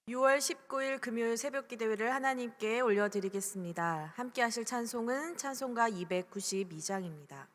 6월 19일 금요일 새벽 기도회를 하나님께 올려드리겠습니다. 함께 하실 찬송은 찬송가 292장입니다.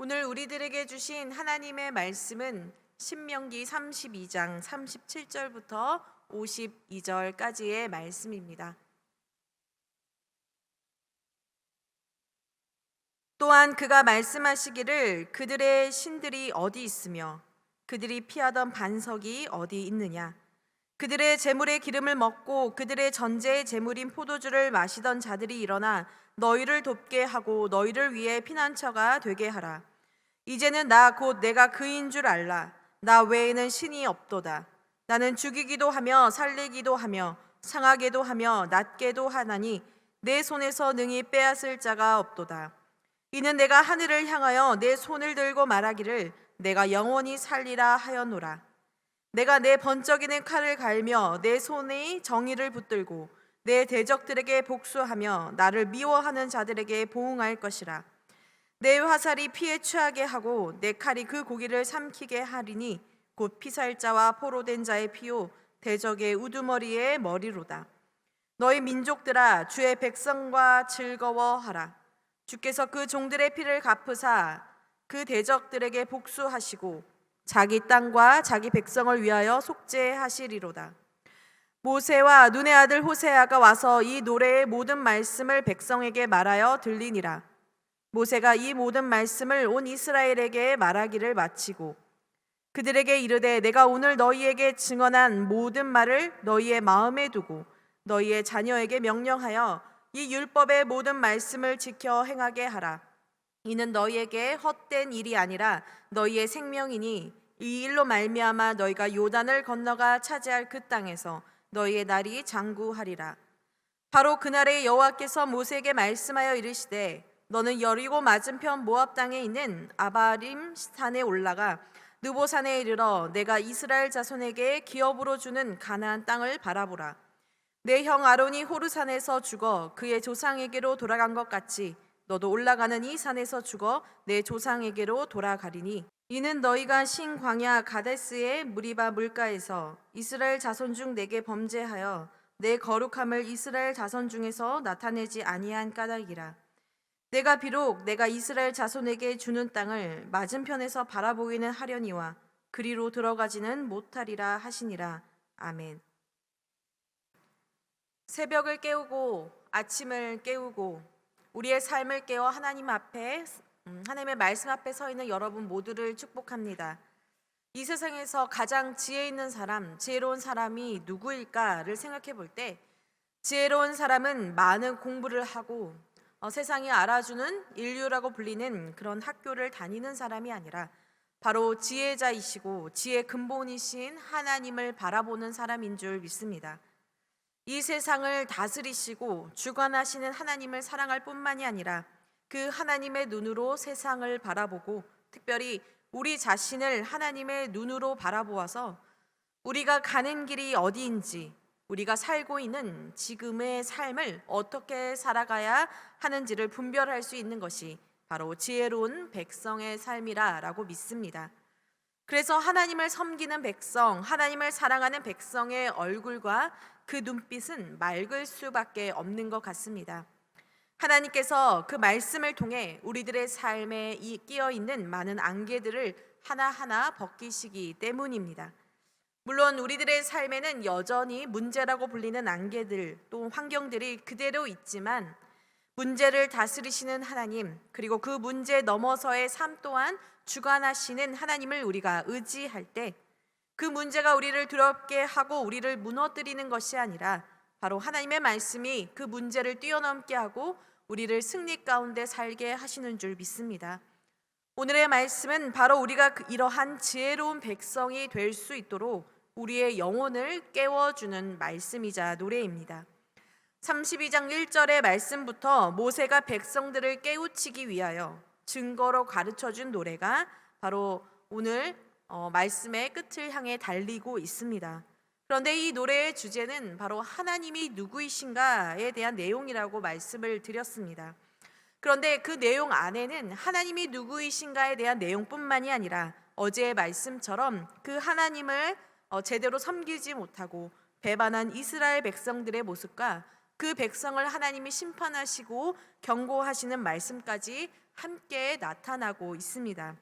오늘 우리들에게 주신 하나님의 말씀은 신명기 32장 37절부터 52절까지의 말씀입니다. 또한 그가 말씀하시기를 그들의 신들이 어디 있으며 그들이 피하던 반석이 어디 있느냐. 그들의 제물의 기름을 먹고 그들의 전제의 제물인 포도주를 마시던 자들이 일어나 너희를 돕게 하고 너희를 위해 피난처가 되게 하라. 이제는 나 곧 내가 그인 줄 알라. 나 외에는 신이 없도다. 나는 죽이기도 하며 살리기도 하며 상하게도 하며 낫게도 하나니 내 손에서 능히 빼앗을 자가 없도다. 이는 내가 하늘을 향하여 내 손을 들고 말하기를 내가 영원히 살리라 하였노라. 내가 내 번쩍이는 칼을 갈며 내 손에 정의를 붙들고 내 대적들에게 복수하며 나를 미워하는 자들에게 보응할 것이라. 내 화살이 피에 취하게 하고 내 칼이 그 고기를 삼키게 하리니 곧 피살자와 포로된 자의 피요 대적의 우두머리의 머리로다. 너희 민족들아 주의 백성과 즐거워하라. 주께서 그 종들의 피를 갚으사 그 대적들에게 복수하시고 자기 땅과 자기 백성을 위하여 속죄하시리로다. 모세와 눈의 아들 호세아가 와서 이 노래의 모든 말씀을 백성에게 말하여 들리니라. 모세가 이 모든 말씀을 온 이스라엘에게 말하기를 마치고 그들에게 이르되 내가 오늘 너희에게 증언한 모든 말을 너희의 마음에 두고 너희의 자녀에게 명령하여 이 율법의 모든 말씀을 지켜 행하게 하라. 이는 너희에게 헛된 일이 아니라 너희의 생명이니 이 일로 말미암아 너희가 요단을 건너가 차지할 그 땅에서 너희의 날이 장구하리라. 바로 그날에 여호와께서 모세에게 말씀하여 이르시되 너는 여리고 맞은편 모압 땅에 있는 아바림 산에 올라가 느보산에 이르러 내가 이스라엘 자손에게 기업으로 주는 가나안 땅을 바라보라. 내 형 아론이 호르산에서 죽어 그의 조상에게로 돌아간 것 같이 너도 올라가는 이 산에서 죽어 내 조상에게로 돌아가리니 이는 너희가 신 광야 가데스의 무리바 물가에서 이스라엘 자손 중 내게 범죄하여 내 거룩함을 이스라엘 자손 중에서 나타내지 아니한 까닭이라. 내가 비록 내가 이스라엘 자손에게 주는 땅을 맞은편에서 바라보기는 하려니와 그리로 들어가지는 못하리라 하시니라. 아멘. 새벽을 깨우고 아침을 깨우고 우리의 삶을 깨워 하나님 앞에 하나님의 말씀 앞에 서 있는 여러분 모두를 축복합니다. 이 세상에서 가장 지혜 있는 사람, 지혜로운 사람이 누구일까를 생각해 볼 때 지혜로운 사람은 많은 공부를 하고 세상이 알아주는 인류라고 불리는 그런 학교를 다니는 사람이 아니라 바로 지혜자이시고 지혜 근본이신 하나님을 바라보는 사람인 줄 믿습니다. 이 세상을 다스리시고 주관하시는 하나님을 사랑할 뿐만이 아니라 그 하나님의 눈으로 세상을 바라보고 특별히 우리 자신을 하나님의 눈으로 바라보아서 우리가 가는 길이 어디인지 우리가 살고 있는 지금의 삶을 어떻게 살아가야 하는지를 분별할 수 있는 것이 바로 지혜로운 백성의 삶이라고 믿습니다. 그래서 하나님을 섬기는 백성, 하나님을 사랑하는 백성의 얼굴과 그 눈빛은 맑을 수밖에 없는 것 같습니다. 하나님께서 그 말씀을 통해 우리들의 삶에 끼어 있는 많은 안개들을 하나하나 벗기시기 때문입니다. 물론 우리들의 삶에는 여전히 문제라고 불리는 안개들 또 환경들이 그대로 있지만 문제를 다스리시는 하나님 그리고 그 문제 넘어서의 삶 또한 주관하시는 하나님을 우리가 의지할 때 그 문제가 우리를 두렵게 하고 우리를 무너뜨리는 것이 아니라 바로 하나님의 말씀이 그 문제를 뛰어넘게 하고 우리를 승리 가운데 살게 하시는 줄 믿습니다. 오늘의 말씀은 바로 우리가 이러한 지혜로운 백성이 될 수 있도록 우리의 영혼을 깨워주는 말씀이자 노래입니다. 32장 1절의 말씀부터 모세가 백성들을 깨우치기 위하여 증거로 가르쳐준 노래가 바로 오늘 말씀의 끝을 향해 달리고 있습니다. 그런데 이 노래의 주제는 바로 하나님이 누구이신가에 대한 내용이라고 말씀을 드렸습니다. 그런데 그 내용 안에는 하나님이 누구이신가에 대한 내용뿐만이 아니라 어제의 말씀처럼 그 하나님을 제대로 섬기지 못하고 배반한 이스라엘 백성들의 모습과 그 백성을 하나님이 심판하시고 경고하시는 말씀까지 함께 나타나고 있습니다.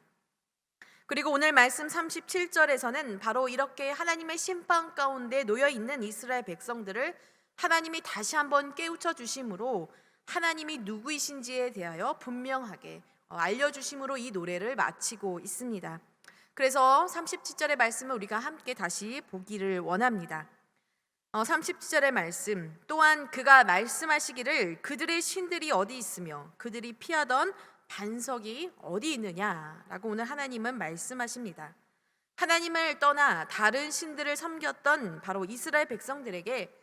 그리고 오늘 말씀 37절에서는 바로 이렇게 하나님의 심판 가운데 놓여 있는 이스라엘 백성들을 하나님이 다시 한번 깨우쳐 주심으로 하나님이 누구이신지에 대하여 분명하게 알려주심으로 이 노래를 마치고 있습니다. 그래서 37절의 말씀을 우리가 함께 다시 보기를 원합니다. 37절의 말씀 또한 그가 말씀하시기를 그들의 신들이 어디 있으며 그들이 피하던 반석이 어디 있느냐라고 오늘 하나님은 말씀하십니다. 하나님을 떠나 다른 신들을 섬겼던 바로 이스라엘 백성들에게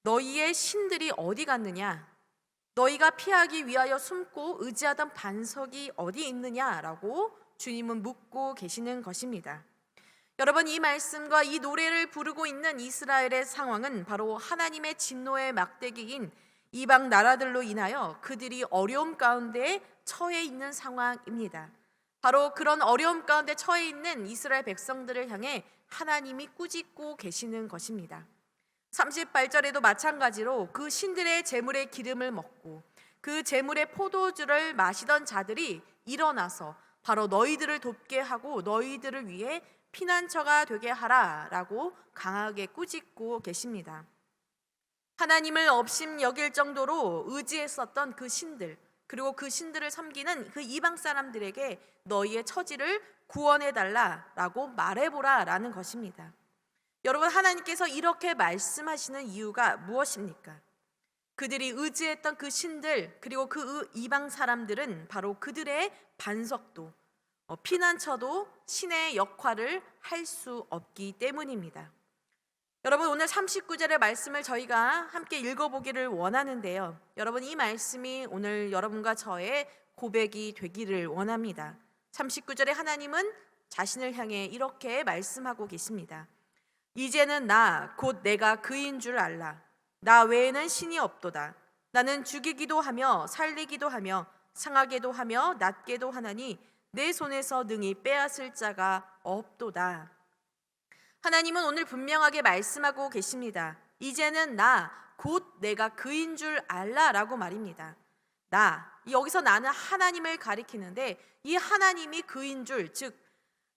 너희의 신들이 어디 갔느냐, 너희가 피하기 위하여 숨고 의지하던 반석이 어디 있느냐라고 주님은 묻고 계시는 것입니다. 여러분, 이 말씀과 이 노래를 부르고 있는 이스라엘의 상황은 바로 하나님의 진노의 막대기인 이방 나라들로 인하여 그들이 어려움 가운데 처해 있는 상황입니다. 바로 그런 어려움 가운데 처해 있는 이스라엘 백성들을 향해 하나님이 꾸짖고 계시는 것입니다. 38절에도 마찬가지로 그 신들의 제물의 기름을 먹고 그 제물의 포도주를 마시던 자들이 일어나서 바로 너희들을 돕게 하고 너희들을 위해 피난처가 되게 하라라고 강하게 꾸짖고 계십니다. 하나님을 업심 여길 정도로 의지했었던 그 신들, 그리고 그 신들을 섬기는 그 이방 사람들에게 너희의 처지를 구원해 달라라고 말해보라라는 것입니다. 여러분, 하나님께서 이렇게 말씀하시는 이유가 무엇입니까? 그들이 의지했던 그 신들, 그리고 그 이방 사람들은 바로 그들의 반석도, 피난처도 신의 역할을 할 수 없기 때문입니다. 여러분, 오늘 39절의 말씀을 저희가 함께 읽어보기를 원하는데요, 여러분, 이 말씀이 오늘 여러분과 저의 고백이 되기를 원합니다. 39절에 하나님은 자신을 향해 이렇게 말씀하고 계십니다. 이제는 나 곧 내가 그인 줄 알라. 나 외에는 신이 없도다. 나는 죽이기도 하며 살리기도 하며 상하게도 하며 낫게도 하나니 내 손에서 능히 빼앗을 자가 없도다. 하나님은 오늘 분명하게 말씀하고 계십니다. 이제는 나 곧 내가 그인 줄 알라라고 말입니다. 여기서 나는 하나님을 가리키는데, 이 하나님이 그인 줄, 즉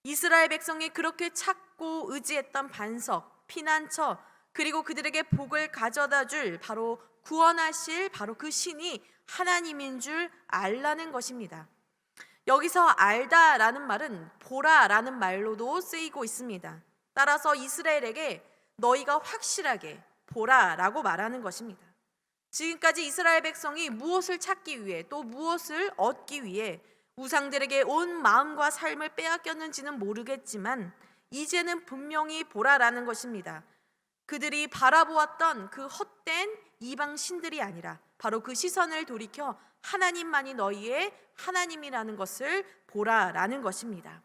이스라엘 백성이 그렇게 찾고 의지했던 반석, 피난처, 그리고 그들에게 복을 가져다 줄 바로 구원하실 바로 그 신이 하나님인 줄 알라는 것입니다. 여기서 알다라는 말은 보라라는 말로도 쓰이고 있습니다. 따라서 이스라엘에게 너희가 확실하게 보라라고 말하는 것입니다. 지금까지 이스라엘 백성이 무엇을 찾기 위해, 또 무엇을 얻기 위해 우상들에게 온 마음과 삶을 빼앗겼는지는 모르겠지만 이제는 분명히 보라라는 것입니다. 그들이 바라보았던 그 헛된 이방 신들이 아니라 바로 그 시선을 돌이켜 하나님만이 너희의 하나님이라는 것을 보라라는 것입니다.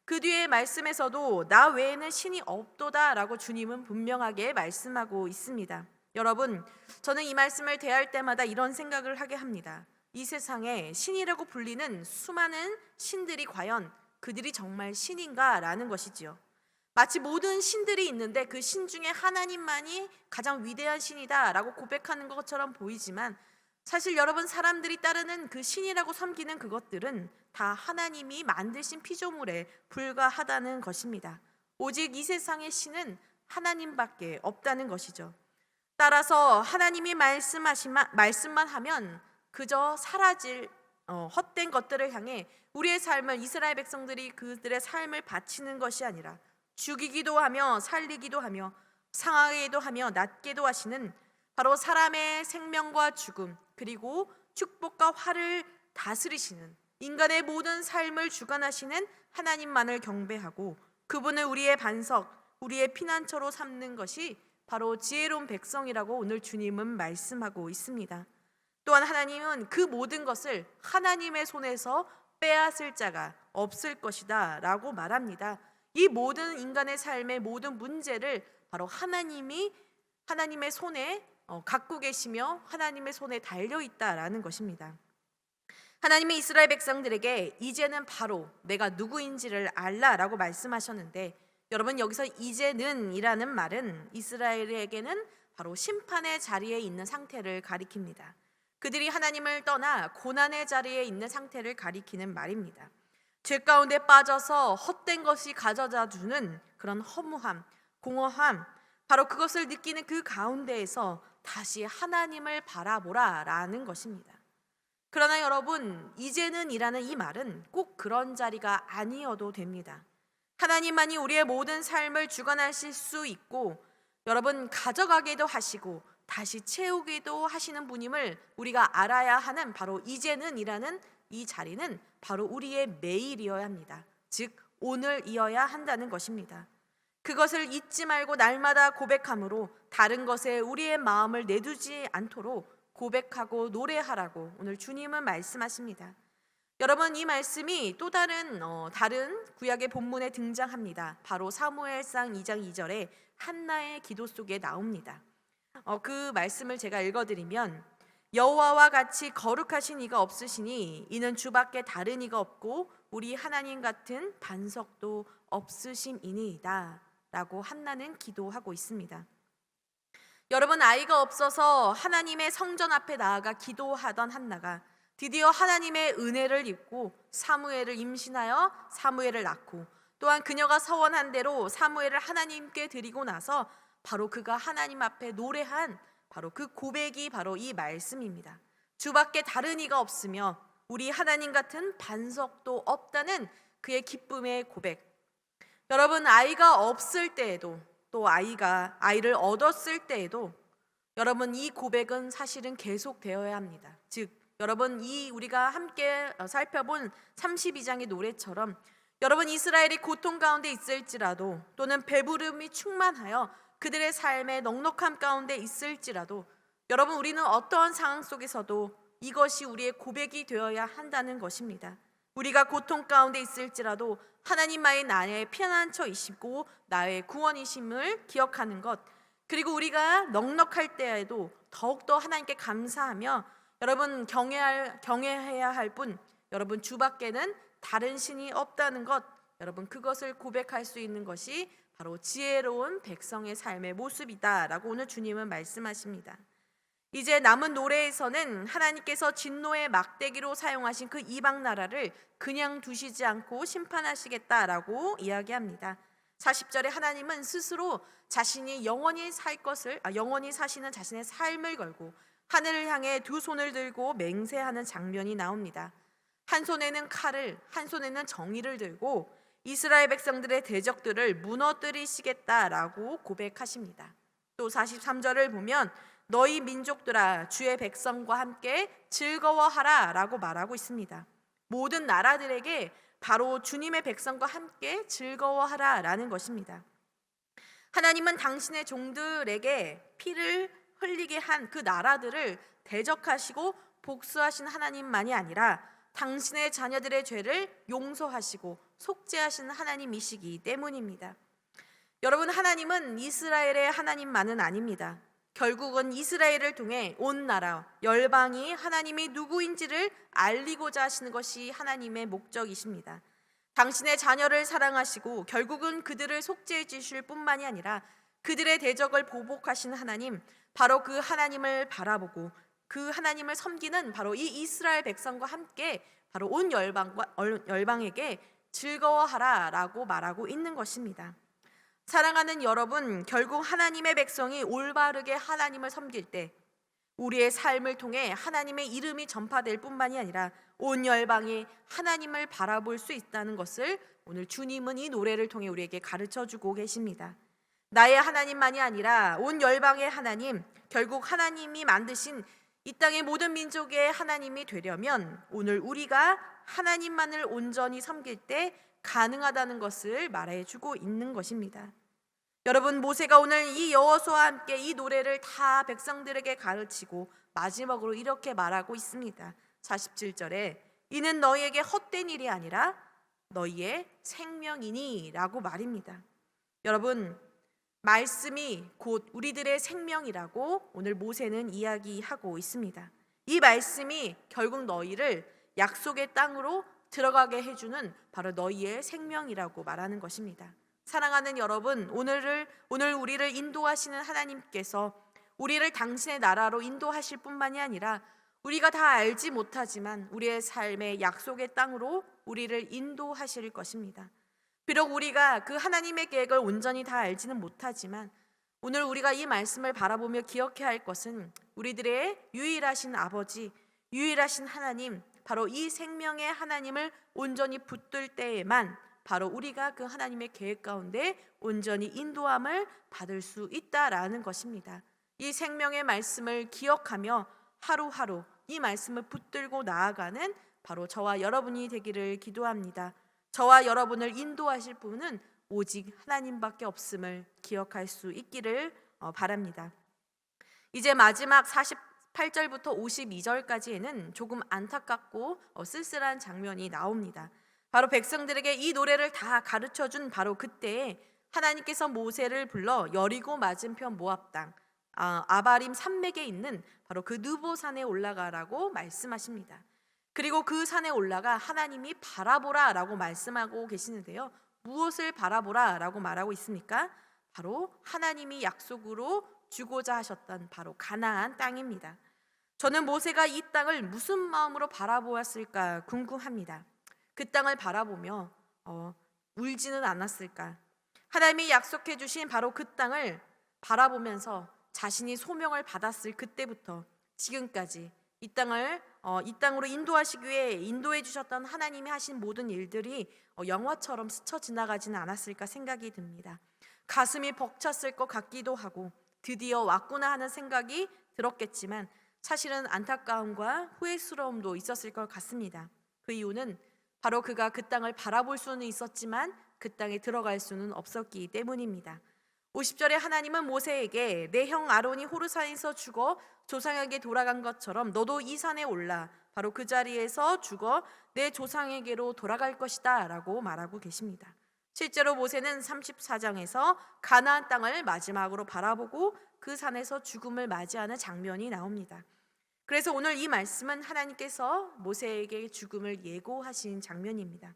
그 뒤의 말씀에서도 나 외에는 신이 없도다라고 주님은 분명하게 말씀하고 있습니다. 여러분, 저는 이 말씀을 대할 때마다 이런 생각을 하게 합니다. 이 세상에 신이라고 불리는 수많은 신들이 과연 그들이 정말 신인가라는 것이지요. 마치 모든 신들이 있는데 그 신 중에 하나님만이 가장 위대한 신이다라고 고백하는 것처럼 보이지만, 사실 여러분, 사람들이 따르는 그 신이라고 섬기는 그것들은 다 하나님이 만드신 피조물에 불과하다는 것입니다. 오직 이 세상의 신은 하나님밖에 없다는 것이죠. 따라서 하나님이 말씀만 하면 그저 사라질 헛된 것들을 향해 우리의 삶을, 이스라엘 백성들이 그들의 삶을 바치는 것이 아니라 죽이기도 하며 살리기도 하며 상하게도 하며 낫게도 하시는 바로 사람의 생명과 죽음, 그리고 축복과 화를 다스리시는, 인간의 모든 삶을 주관하시는 하나님만을 경배하고 그분을 우리의 반석, 우리의 피난처로 삼는 것이 바로 지혜로운 백성이라고 오늘 주님은 말씀하고 있습니다. 또한 하나님은 그 모든 것을 하나님의 손에서 빼앗을 자가 없을 것이다 라고 말합니다. 이 모든 인간의 삶의 모든 문제를 바로 하나님의 손에 갖고 계시며 하나님의 손에 달려있다라는 것입니다. 하나님이 이스라엘 백성들에게 이제는 바로 내가 누구인지를 알라라고 말씀하셨는데, 여러분, 여기서 이제는 이라는 말은 이스라엘에게는 바로 심판의 자리에 있는 상태를 가리킵니다. 그들이 하나님을 떠나 고난의 자리에 있는 상태를 가리키는 말입니다. 죄 가운데 빠져서 헛된 것이 가져다 주는 그런 허무함, 공허함, 바로 그것을 느끼는 그 가운데에서 다시 하나님을 바라보라라는 것입니다. 그러나 여러분, 이제는 이라는 이 말은 꼭 그런 자리가 아니어도 됩니다. 하나님만이 우리의 모든 삶을 주관하실 수 있고, 여러분, 가져가기도 하시고 다시 채우기도 하시는 분임을 우리가 알아야 하는 바로 이제는 이라는 이 자리는 바로 우리의 매일이어야 합니다. 즉 오늘이어야 한다는 것입니다. 그것을 잊지 말고 날마다 고백함으로 다른 것에 우리의 마음을 내두지 않도록 고백하고 노래하라고 오늘 주님은 말씀하십니다. 여러분, 이 말씀이 또 다른 구약의 본문에 등장합니다. 바로 사무엘상 2장 2절에 한나의 기도 속에 나옵니다. 그 말씀을 제가 읽어드리면, 여호와와 같이 거룩하신 이가 없으시니 이는 주밖에 다른 이가 없고 우리 하나님 같은 반석도 없으심이니이다 라고 한나는 기도하고 있습니다. 여러분, 아이가 없어서 하나님의 성전 앞에 나아가 기도하던 한나가 드디어 하나님의 은혜를 입고 사무엘을 임신하여 사무엘을 낳고 또한 그녀가 서원한 대로 사무엘을 하나님께 드리고 나서 바로 그가 하나님 앞에 노래한 바로 그 고백이 바로 이 말씀입니다. 주밖에 다른 이가 없으며 우리 하나님 같은 반석도 없다는 그의 기쁨의 고백. 여러분, 아이가 없을 때에도 또 아이를 얻었을 때에도 여러분, 이 고백은 사실은 계속되어야 합니다. 즉 여러분, 이 우리가 함께 살펴본 32장의 노래처럼 여러분, 이스라엘이 고통 가운데 있을지라도 또는 배부름이 충만하여 그들의 삶의 넉넉함 가운데 있을지라도 여러분, 우리는 어떠한 상황 속에서도 이것이 우리의 고백이 되어야 한다는 것입니다. 우리가 고통 가운데 있을지라도 하나님만이 나의 피난처이시고 나의 구원이심을 기억하는 것, 그리고 우리가 넉넉할 때에도 더욱더 하나님께 감사하며 여러분, 경외해야 할 뿐 여러분, 주밖에는 다른 신이 없다는 것, 여러분, 그것을 고백할 수 있는 것이 바로 지혜로운 백성의 삶의 모습이다라고 오늘 주님은 말씀하십니다. 이제 남은 노래에서는 하나님께서 진노의 막대기로 사용하신 그 이방 나라를 그냥 두시지 않고 심판하시겠다라고 이야기합니다. 40절에 하나님은 스스로 자신이 영원히 사시는 자신의 삶을 걸고 하늘을 향해 두 손을 들고 맹세하는 장면이 나옵니다. 한 손에는 칼을, 한 손에는 정의를 들고 이스라엘 백성들의 대적들을 무너뜨리시겠다라고 고백하십니다. 또 43절을 보면 너희 민족들아 주의 백성과 함께 즐거워하라 라고 말하고 있습니다. 모든 나라들에게 바로 주님의 백성과 함께 즐거워하라 라는 것입니다. 하나님은 당신의 종들에게 피를 흘리게 한 그 나라들을 대적하시고 복수하신 하나님만이 아니라 당신의 자녀들의 죄를 용서하시고 속죄하시는 하나님이시기 때문입니다. 여러분, 하나님은 이스라엘의 하나님만은 아닙니다. 결국은 이스라엘을 통해 온 나라, 열방이 하나님이 누구인지를 알리고자 하시는 것이 하나님의 목적이십니다. 당신의 자녀를 사랑하시고 결국은 그들을 속죄해 주실 뿐만이 아니라 그들의 대적을 보복하신 하나님, 바로 그 하나님을 바라보고 그 하나님을 섬기는 바로 이 이스라엘 백성과 함께 바로 온 열방에게 즐거워하라라고 말하고 있는 것입니다. 사랑하는 여러분, 결국 하나님의 백성이 올바르게 하나님을 섬길 때 우리의 삶을 통해 하나님의 이름이 전파될 뿐만이 아니라 온 열방이 하나님을 바라볼 수 있다는 것을 오늘 주님은 이 노래를 통해 우리에게 가르쳐주고 계십니다. 나의 하나님만이 아니라 온 열방의 하나님, 결국 하나님이 만드신 이 땅의 모든 민족의 하나님이 되려면 오늘 우리가 하나님만을 온전히 섬길 때 가능하다는 것을 말해주고 있는 것입니다. 여러분, 모세가 오늘 이 여호수아와 함께 이 노래를 다 백성들에게 가르치고 마지막으로 이렇게 말하고 있습니다. 47절에 이는 너희에게 헛된 일이 아니라 너희의 생명이니 라고 말입니다. 여러분, 말씀이 곧 우리들의 생명이라고 오늘 모세는 이야기하고 있습니다. 이 말씀이 결국 너희를 약속의 땅으로 들어가게 해주는 바로 너희의 생명이라고 말하는 것입니다. 사랑하는 여러분, 오늘 우리를 인도하시는 하나님께서 우리를 당신의 나라로 인도하실 뿐만이 아니라 우리가 다 알지 못하지만 우리의 삶의 약속의 땅으로 우리를 인도하실 것입니다. 비록 우리가 그 하나님의 계획을 온전히 다 알지는 못하지만 오늘 우리가 이 말씀을 바라보며 기억해야 할 것은 우리들의 유일하신 아버지, 유일하신 하나님, 바로 이 생명의 하나님을 온전히 붙들 때에만 바로 우리가 그 하나님의 계획 가운데 온전히 인도함을 받을 수 있다라는 것입니다. 이 생명의 말씀을 기억하며 하루하루 이 말씀을 붙들고 나아가는 바로 저와 여러분이 되기를 기도합니다. 저와 여러분을 인도하실 분은 오직 하나님밖에 없음을 기억할 수 있기를 바랍니다. 이제 마지막 48절부터 52절까지에는 조금 안타깝고 쓸쓸한 장면이 나옵니다. 바로 백성들에게 이 노래를 다 가르쳐준 바로 그때에 하나님께서 모세를 불러 여리고 맞은편 모압 땅 아바림 산맥에 있는 바로 그 느보산에 올라가라고 말씀하십니다. 그리고 그 산에 올라가 하나님이 바라보라 라고 말씀하고 계시는데요, 무엇을 바라보라 라고 말하고 있습니까? 바로 하나님이 약속으로 주고자 하셨던 바로 가나안 땅입니다. 저는 모세가 이 땅을 무슨 마음으로 바라보았을까 궁금합니다. 그 땅을 바라보며 울지는 않았을까? 하나님이 약속해 주신 바로 그 땅을 바라보면서 자신이 소명을 받았을 그때부터 지금까지 이 땅으로 인도하시기 위해 인도해 주셨던 하나님이 하신 모든 일들이 영화처럼 스쳐 지나가지는 않았을까 생각이 듭니다. 가슴이 벅찼을 것 같기도 하고 드디어 왔구나 하는 생각이 들었겠지만 사실은 안타까움과 후회스러움도 있었을 것 같습니다. 그 이유는 바로 그가 그 땅을 바라볼 수는 있었지만 그 땅에 들어갈 수는 없었기 때문입니다. 50절에 하나님은 모세에게 내 형 아론이 호르산에서 죽어 조상에게 돌아간 것처럼 너도 이 산에 올라 바로 그 자리에서 죽어 내 조상에게로 돌아갈 것이다 라고 말하고 계십니다. 실제로 모세는 34장에서 가나안 땅을 마지막으로 바라보고 그 산에서 죽음을 맞이하는 장면이 나옵니다. 그래서 오늘 이 말씀은 하나님께서 모세에게 죽음을 예고하신 장면입니다.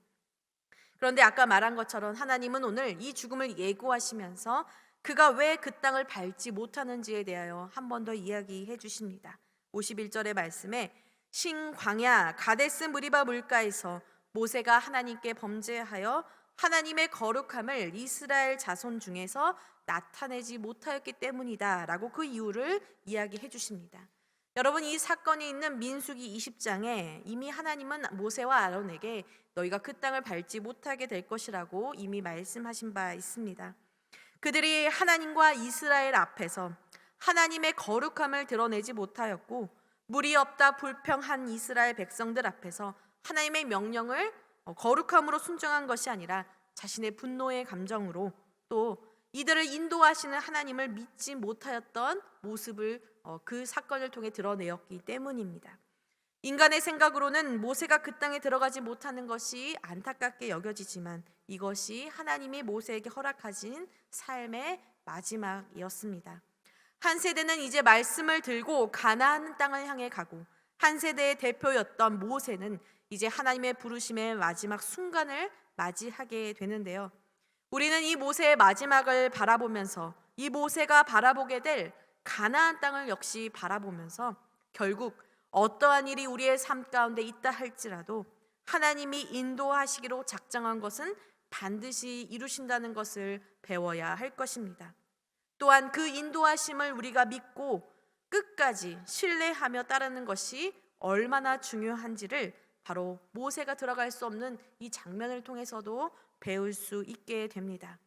그런데 아까 말한 것처럼 하나님은 오늘 이 죽음을 예고하시면서 그가 왜 그 땅을 밟지 못하는지에 대하여 한 번 더 이야기해 주십니다. 51절의 말씀에 신광야 가데스 무리바 물가에서 모세가 하나님께 범죄하여 하나님의 거룩함을 이스라엘 자손 중에서 나타내지 못하였기 때문이다 라고 그 이유를 이야기해 주십니다. 여러분, 이 사건이 있는 민수기 20장에 이미 하나님은 모세와 아론에게 너희가 그 땅을 밟지 못하게 될 것이라고 이미 말씀하신 바 있습니다. 그들이 하나님과 이스라엘 앞에서 하나님의 거룩함을 드러내지 못하였고 물이 없다 불평한 이스라엘 백성들 앞에서 하나님의 명령을 거룩함으로 순종한 것이 아니라 자신의 분노의 감정으로 또 이들을 인도하시는 하나님을 믿지 못하였던 모습을 그 사건을 통해 드러내었기 때문입니다. 인간의 생각으로는 모세가 그 땅에 들어가지 못하는 것이 안타깝게 여겨지지만 이것이 하나님이 모세에게 허락하신 삶의 마지막이었습니다. 한 세대는 이제 말씀을 들고 가나안 땅을 향해 가고 한 세대의 대표였던 모세는 이제 하나님의 부르심의 마지막 순간을 맞이하게 되는데요. 우리는 이 모세의 마지막을 바라보면서 이 모세가 바라보게 될 가나안 땅을 역시 바라보면서 결국 어떠한 일이 우리의 삶 가운데 있다 할지라도 하나님이 인도하시기로 작정한 것은 반드시 이루신다는 것을 배워야 할 것입니다. 또한 그 인도하심을 우리가 믿고 끝까지 신뢰하며 따르는 것이 얼마나 중요한지를 바로 모세가 들어갈 수 없는 이 장면을 통해서도 배울 수 있게 됩니다.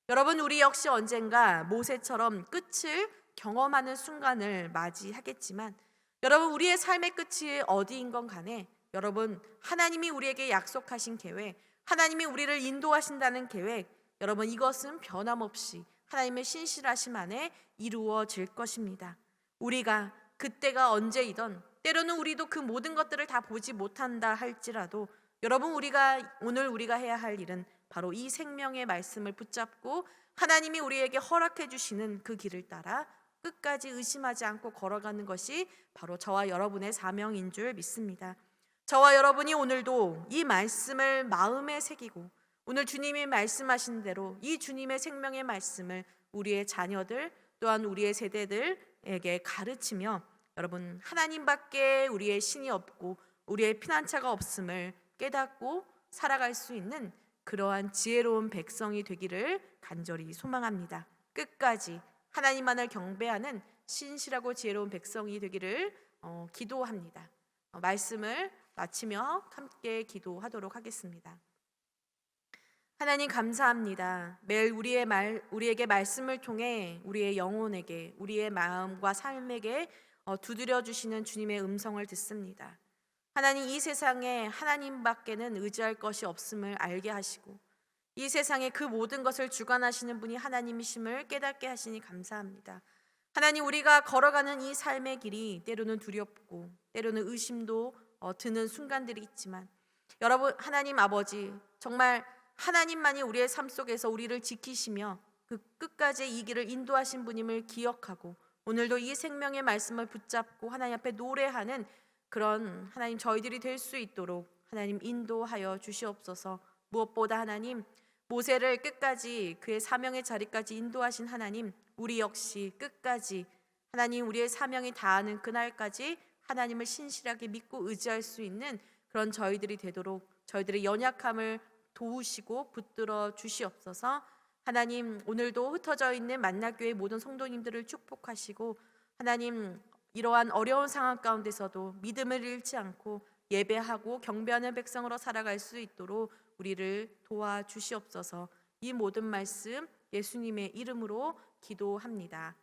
여러분, 우리 역시 언젠가 모세처럼 끝을 경험하는 순간을 맞이하겠지만 여러분, 우리의 삶의 끝이 어디인 건 간에 여러분, 하나님이 우리에게 약속하신 계획, 하나님이 우리를 인도하신다는 계획, 여러분, 이것은 변함없이 하나님의 신실하심 안에 이루어질 것입니다. 우리가 그때가 언제이던 때로는 우리도 그 모든 것들을 다 보지 못한다 할지라도 여러분, 오늘 우리가 해야 할 일은 바로 이 생명의 말씀을 붙잡고 하나님이 우리에게 허락해 주시는 그 길을 따라 끝까지 의심하지 않고 걸어가는 것이 바로 저와 여러분의 사명인 줄 믿습니다. 저와 여러분이 오늘도 이 말씀을 마음에 새기고 오늘 주님이 말씀하신 대로 이 주님의 생명의 말씀을 우리의 자녀들 또한 우리의 세대들에게 가르치며 여러분, 하나님밖에 우리의 신이 없고 우리의 피난처가 없음을 깨닫고 살아갈 수 있는 그러한 지혜로운 백성이 되기를 간절히 소망합니다. 끝까지 하나님만을 경배하는 신실하고 지혜로운 백성이 되기를 기도합니다. 말씀을 마치며 함께 기도하도록 하겠습니다. 하나님, 감사합니다. 매일 우리에게 말씀을 통해 우리의 영혼에게 우리의 마음과 삶에게 두드려 주시는 주님의 음성을 듣습니다. 하나님, 이 세상에 하나님밖에는 의지할 것이 없음을 알게 하시고 이 세상에 그 모든 것을 주관하시는 분이 하나님이심을 깨닫게 하시니 감사합니다. 하나님, 우리가 걸어가는 이 삶의 길이 때로는 두렵고 때로는 의심도 드는 순간들이 있지만 여러분, 하나님 아버지, 정말 하나님만이 우리의 삶 속에서 우리를 지키시며 그 끝까지 이 길을 인도하신 분임을 기억하고 오늘도 이 생명의 말씀을 붙잡고 하나님 앞에 노래하는 그런 하나님 저희들이 될 수 있도록 하나님 인도하여 주시옵소서. 무엇보다 하나님, 모세를 끝까지 그의 사명의 자리까지 인도하신 하나님, 우리 역시 끝까지 하나님 우리의 사명이 다하는 그날까지 하나님을 신실하게 믿고 의지할 수 있는 그런 저희들이 되도록 저희들의 연약함을 도우시고 붙들어 주시옵소서. 하나님, 오늘도 흩어져 있는 만나교회 모든 성도님들을 축복하시고, 하나님, 이러한 어려운 상황 가운데서도 믿음을 잃지 않고 예배하고 경배하는 백성으로 살아갈 수 있도록 우리를 도와주시옵소서. 이 모든 말씀 예수님의 이름으로 기도합니다.